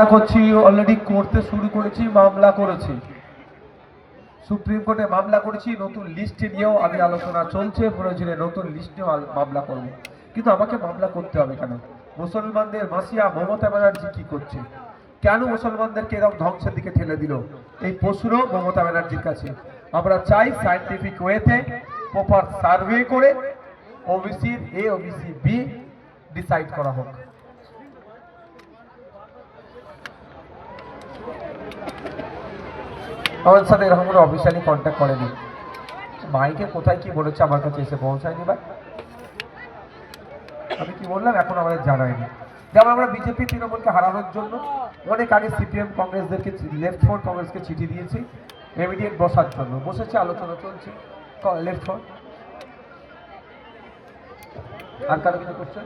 করছি, অলরেডি করতে শুরু করেছি, মামলা করেছি, সুপ্রিম কোর্টে মামলা করেছি, নতুন লিস্ট নিয়েও আমি আলোচনা চলছে, প্রয়োজনে নতুন লিস্ট নিয়েও মামলা করব। কিন্তু আমাকে মামলা করতে হবে কেন? মুসলমানদের মাসিয়া মমতা ব্যানার্জি কি করছে? কেন মুসলমানদেরকে এরকম ধ্বংসের দিকে ঠেলে দিল? এই প্রশ্ন মমতা ব্যানার্জির কাছে। আমরা চাই সায়েন্টিফিক ওয়েতে প্রপার সার্ভে করে OBC A OBC B decide করা হোক। আমার সাথে এরকম কোনো অফিসিয়ালি কন্ট্যাক্ট করেনি। মাইকে কোথায় কি বলেছে আমার কাছে এসে পৌঁছায়নি। ভাই আমি কি বললাম এখন আমাদের জানায়নি। যেমন আমরা বিজেপি তৃণমূলকে হারানোর জন্য অনেক আগে সিপিএম কংগ্রেসদেরকে, লেফট ফ্রন্ট কংগ্রেসকে চিঠি দিয়েছি ইমিডিয়েট বসার জন্য। বসেছে, আলোচনা চলছে। লেফট ফ্রন্ট আর কারো কিছু করছে